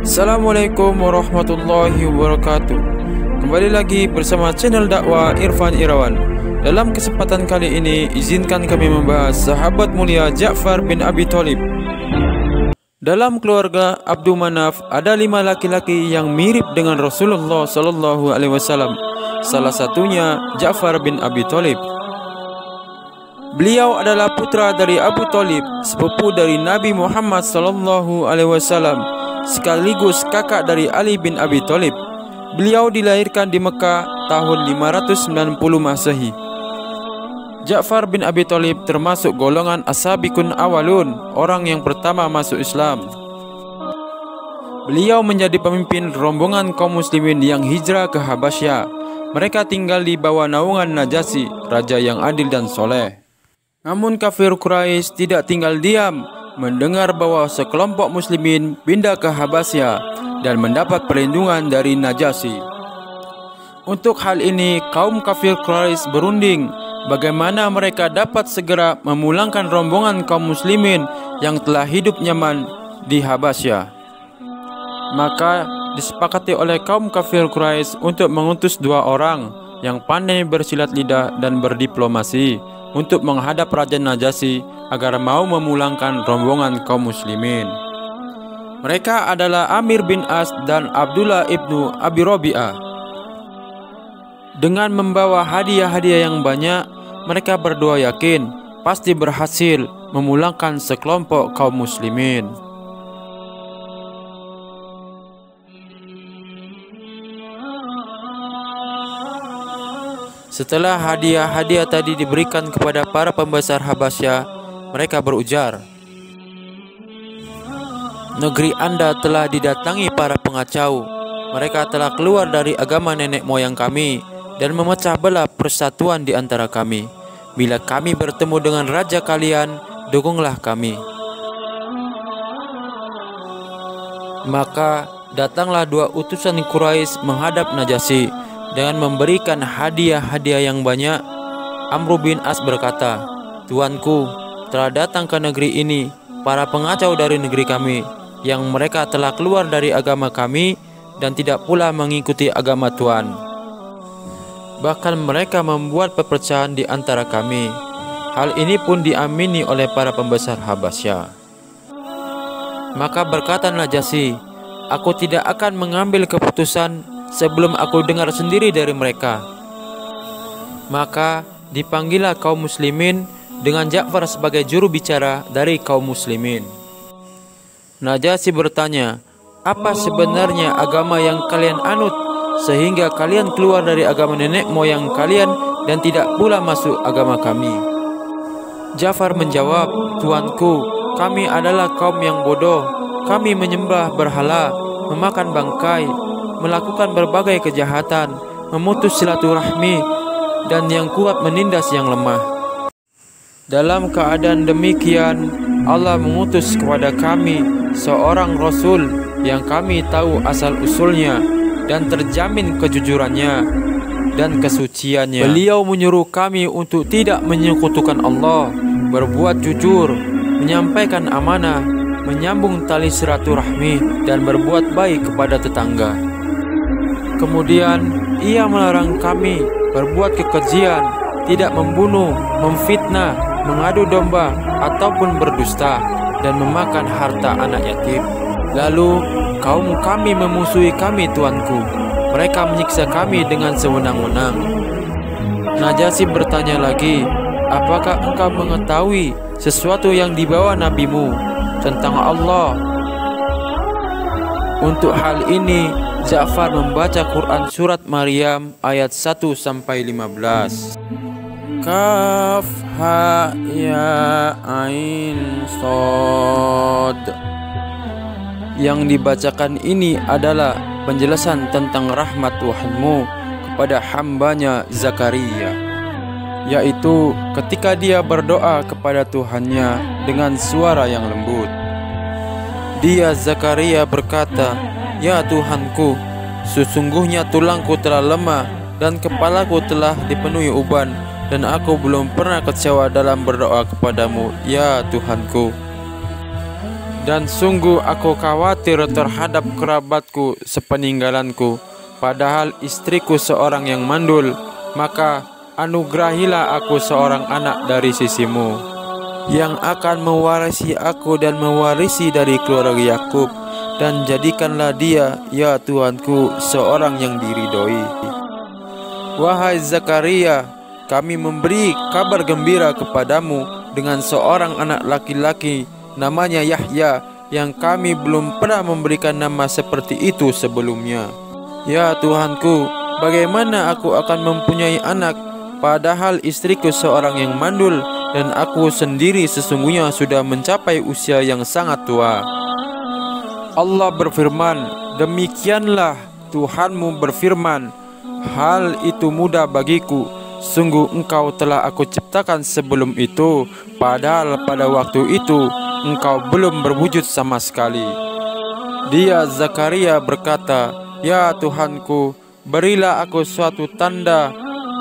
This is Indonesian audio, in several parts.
Assalamualaikum warahmatullahi wabarakatuh. Kembali lagi bersama channel dakwah Irfan Irawan. Dalam kesempatan kali ini, izinkan kami membahas sahabat mulia Ja'far bin Abi Thalib. Dalam keluarga Abdul Manaf ada 5 laki-laki yang mirip dengan Rasulullah Sallallahu Alaihi Wasallam. Salah satunya Ja'far bin Abi Thalib. Beliau adalah putra dari Abu Thalib, sepupu dari Nabi Muhammad Sallallahu Alaihi Wasallam, sekaligus kakak dari Ali bin Abi Thalib. Beliau dilahirkan di Mekah tahun 590 Masehi. Ja'far bin Abi Thalib termasuk golongan as-sabiqun awalun, orang yang pertama masuk Islam. Beliau menjadi pemimpin rombongan kaum muslimin yang hijrah ke Habasyah. Mereka tinggal di bawah naungan Najasyi, raja yang adil dan soleh. Namun kafir Quraisy tidak tinggal diam mendengar bahwa sekelompok muslimin pindah ke Habasyah dan mendapat perlindungan dari Najasyi. Untuk hal ini, kaum kafir Quraisy berunding bagaimana mereka dapat segera memulangkan rombongan kaum muslimin yang telah hidup nyaman di Habasyah. Maka disepakati oleh kaum kafir Quraisy untuk mengutus 2 orang yang pandai bersilat lidah dan berdiplomasi untuk menghadap Raja Najasyi agar mau memulangkan rombongan kaum muslimin. Mereka adalah Amir bin As dan Abdullah ibnu Abi Rabi'ah. Dengan membawa hadiah-hadiah yang banyak, mereka berdua yakin pasti berhasil memulangkan sekelompok kaum muslimin. Setelah hadiah-hadiah tadi diberikan kepada para pembesar Habasyah, mereka berujar, "Negeri Anda telah didatangi para pengacau. Mereka telah keluar dari agama nenek moyang kami dan memecah belah persatuan di antara kami. Bila kami bertemu dengan raja kalian, dukunglah kami." Maka datanglah 2 utusan Quraisy menghadap Najasyi dengan memberikan hadiah-hadiah yang banyak. Amr bin As berkata, "Tuanku, telah datang ke negeri ini para pengacau dari negeri kami, yang mereka telah keluar dari agama kami dan tidak pula mengikuti agama Tuan. Bahkan mereka membuat perpecahan di antara kami." Hal ini pun diamini oleh para pembesar Habasyah. Maka berkata Najasyi, "Aku tidak akan mengambil keputusan sebelum aku dengar sendiri dari mereka." Maka dipanggillah kaum muslimin dengan Ja'far sebagai juru bicara dari kaum muslimin. Najasyi bertanya, "Apa sebenarnya agama yang kalian anut sehingga kalian keluar dari agama nenek moyang kalian dan tidak pula masuk agama kami?" Ja'far menjawab, "Tuanku, kami adalah kaum yang bodoh. Kami menyembah berhala, memakan bangkai, melakukan berbagai kejahatan, memutus silaturahmi, dan yang kuat menindas yang lemah. Dalam keadaan demikian, Allah mengutus kepada kami seorang Rasul yang kami tahu asal-usulnya dan terjamin kejujurannya dan kesuciannya. Beliau menyuruh kami untuk tidak menyekutukan Allah, berbuat jujur, menyampaikan amanah, menyambung tali silaturahmi, dan berbuat baik kepada tetangga. Kemudian ia melarang kami berbuat kekejian, tidak membunuh, memfitnah, mengadu domba, ataupun berdusta, dan memakan harta anak yatim. Lalu kaum kami memusuhi kami, tuanku. Mereka menyiksa kami dengan sewenang-wenang." Najasyi bertanya lagi, "Apakah engkau mengetahui sesuatu yang dibawa nabimu tentang Allah?" Untuk hal ini Ja'far membaca Quran surat Maryam ayat 1-15. Kaf ha ya ain shad. Yang dibacakan ini adalah penjelasan tentang rahmat Tuhanmu kepada hambanya Zakaria, yaitu ketika dia berdoa kepada Tuhannya dengan suara yang lembut. Dia Zakaria berkata, "Ya Tuhanku, sesungguhnya tulangku telah lemah dan kepalaku telah dipenuhi uban, dan aku belum pernah kecewa dalam berdoa kepadamu, ya Tuhanku." Dan sungguh aku khawatir terhadap kerabatku sepeninggalanku, padahal istriku seorang yang mandul. Maka anugerahilah aku seorang anak dari sisimu, yang akan mewarisi aku dan mewarisi dari keluarga Yakub. Dan jadikanlah dia, ya Tuhanku, seorang yang diridhoi. Wahai Zakaria, kami memberi kabar gembira kepadamu dengan seorang anak laki-laki namanya Yahya, yang kami belum pernah memberikan nama seperti itu sebelumnya. Ya Tuhanku, bagaimana aku akan mempunyai anak, padahal istriku seorang yang mandul, dan aku sendiri sesungguhnya sudah mencapai usia yang sangat tua. Allah berfirman, demikianlah Tuhanmu berfirman, hal itu mudah bagiku. Sungguh engkau telah aku ciptakan sebelum itu, padahal pada waktu itu engkau belum berwujud sama sekali. Dia Zakaria berkata, ya Tuhanku, berilah aku suatu tanda.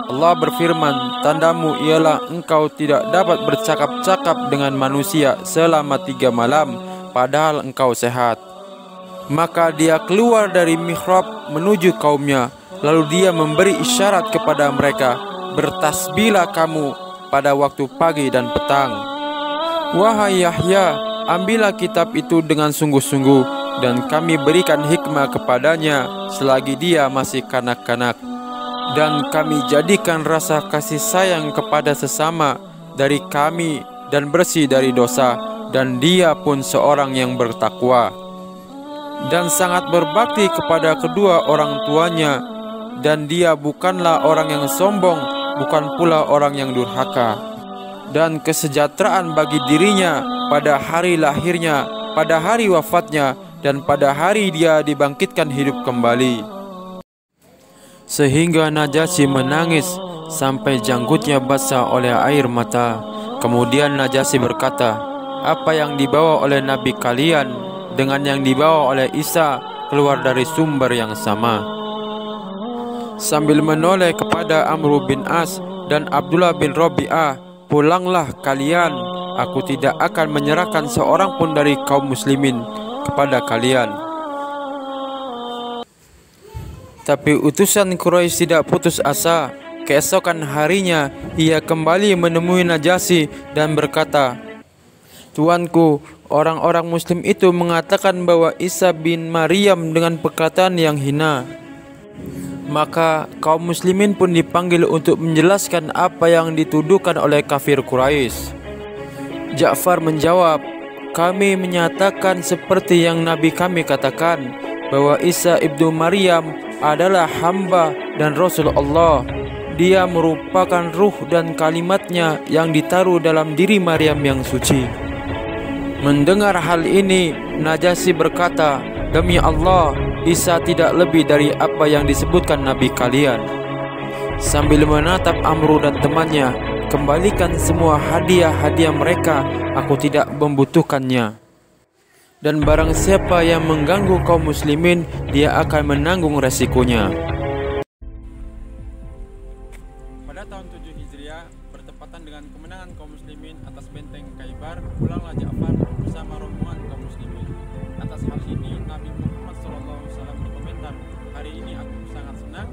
Allah berfirman, tandamu ialah engkau tidak dapat bercakap-cakap dengan manusia selama 3 malam, padahal engkau sehat. Maka dia keluar dari mihrab menuju kaumnya, lalu dia memberi isyarat kepada mereka, bertasbihlah kamu pada waktu pagi dan petang. Wahai Yahya, ambillah kitab itu dengan sungguh-sungguh, dan kami berikan hikmah kepadanya selagi dia masih kanak-kanak. Dan kami jadikan rasa kasih sayang kepada sesama dari kami dan bersih dari dosa, dan dia pun seorang yang bertakwa dan sangat berbakti kepada kedua orang tuanya. Dan dia bukanlah orang yang sombong, bukan pula orang yang durhaka. Dan kesejahteraan bagi dirinya pada hari lahirnya, pada hari wafatnya, dan pada hari dia dibangkitkan hidup kembali. Sehingga Najasyi menangis sampai janggutnya basah oleh air mata. Kemudian Najasyi berkata, apa yang dibawa oleh Nabi kalian dengan yang dibawa oleh Isa keluar dari sumber yang sama. Sambil menoleh kepada Amr bin As dan Abdullah bin Rabi'ah, pulanglah kalian, aku tidak akan menyerahkan seorang pun dari kaum muslimin kepada kalian. Tapi utusan Quraisy tidak putus asa. Keesokan harinya ia kembali menemui Najasyi dan berkata, Tuanku, orang-orang muslim itu mengatakan bahwa Isa bin Maryam dengan perkataan yang hina. Maka kaum muslimin pun dipanggil untuk menjelaskan apa yang dituduhkan oleh kafir Quraisy. Ja'far menjawab, kami menyatakan seperti yang Nabi kami katakan, bahwa Isa ibnu Maryam adalah hamba dan Rasul Allah. Dia merupakan ruh dan kalimatnya yang ditaruh dalam diri Maryam yang suci. Mendengar hal ini, Najasyi berkata, demi Allah, Isa tidak lebih dari apa yang disebutkan Nabi kalian. Sambil menatap Amr dan temannya, kembalikan semua hadiah-hadiah mereka, aku tidak membutuhkannya. Dan barang siapa yang mengganggu kaum muslimin, dia akan menanggung resikonya. Pada tahun 7 Hijriah, bertepatan dengan kemenangan kaum muslimin atas benteng Khaybar, pulanglah Ja'far bersama rombongan kaum muslimin. Atas hal ini, Nabi Muhammad SAW berkomentar, hari ini aku sangat senang.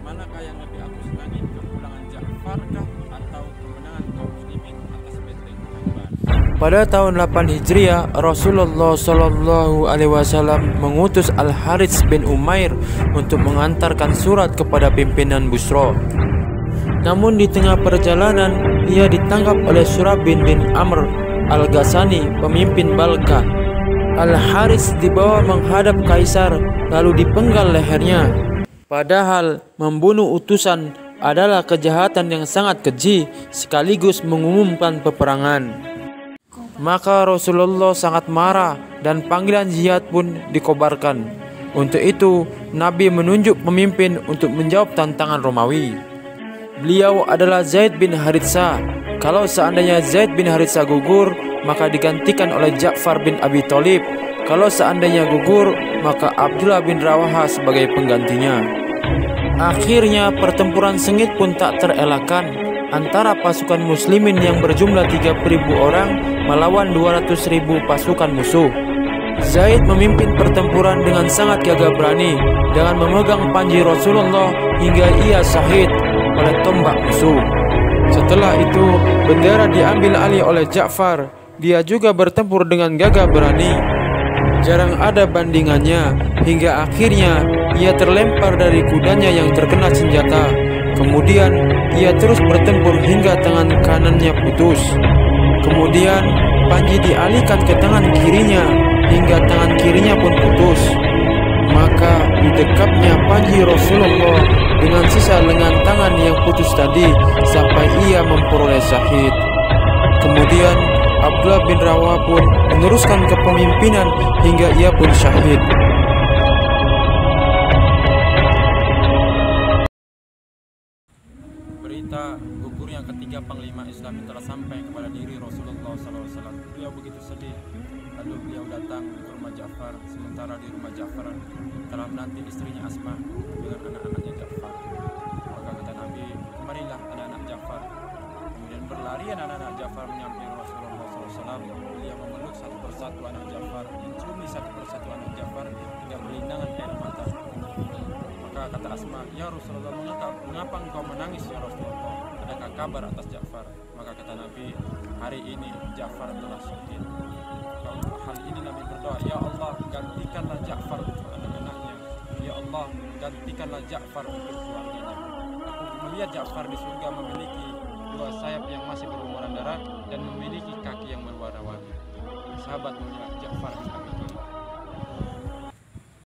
Manakah yang lebih aku senangi, kepulangan Ja'farkah atau kemenangan kaum muslimin atas benteng Khaybar? Pada tahun 8 Hijriah, Rasulullah SAW mengutus Al-Harits bin Umair untuk mengantarkan surat kepada pimpinan Busra. Namun di tengah perjalanan, ia ditangkap oleh Surabin bin Amr Al-Ghassani, pemimpin Balkah. Al-Harits dibawa menghadap Kaisar, lalu dipenggal lehernya. Padahal membunuh utusan adalah kejahatan yang sangat keji, sekaligus mengumumkan peperangan. Maka Rasulullah sangat marah dan panggilan jihad pun dikobarkan. Untuk itu, Nabi menunjuk pemimpin untuk menjawab tantangan Romawi. Beliau adalah Zaid bin Haritsah. Kalau seandainya Zaid bin Haritsah gugur, maka digantikan oleh Ja'far bin Abi Thalib. Kalau seandainya gugur, maka Abdullah bin Rawaha sebagai penggantinya. Akhirnya pertempuran sengit pun tak terelakkan. antara pasukan muslimin yang berjumlah 30.000 orang melawan 200.000 pasukan musuh. Zaid memimpin pertempuran dengan sangat gagah berani dengan memegang panji Rasulullah hingga ia syahid oleh tombak musuh. Setelah itu, bendera diambil alih oleh Ja'far. Dia juga bertempur dengan gagah berani. Jarang ada bandingannya, hingga akhirnya ia terlempar dari kudanya yang terkena senjata. Kemudian ia terus bertempur hingga tangan kanannya putus. Kemudian panji dialihkan ke tangan kirinya hingga tangan kirinya pun putus. Maka didekapnya panji Rasulullah dengan sisa lengan tangan yang putus tadi sampai ia memperoleh syahid. Kemudian Abdullah bin Rawah pun meneruskan kepemimpinan hingga ia pun syahid. Berita gugurnya ketiga panglima Islam telah sampai kepada diri Rasulullah SAW. Beliau begitu sedih. Lalu beliau datang ke rumah Ja'far. Sementara di rumah Ja'far telah menanti istrinya Asma dengan anak-anaknya Ja'far. Maka kata Nabi, "Marilah anak-anak Ja'far." Kemudian berlarian anak-anak Ja'far menyampaikan Rasulullah SAW. Beliau memeluk satu persatu anak Ja'far, menciumi satu persatu anak Ja'far hingga berlinangan air mata. Maka kata Asma, "Ya Rasulullah, mengapa engkau menangis ya Rasulullah? Adakah kabar atas Ja'far?" Maka kata Nabi, "Hari ini Ja'far telah syahid." Untuk hal ini Nabi berdoa, "Ya Allah, gantikanlah Ja'far untuk anak-anaknya. Ya Allah, gantikanlah Ja'far untuk keluarganya. Aku melihat Ja'far di surga memiliki dua sayap yang masih berlumuran darah dan memiliki kaki yang berwarna-warni." Sahabat melihat Ja'far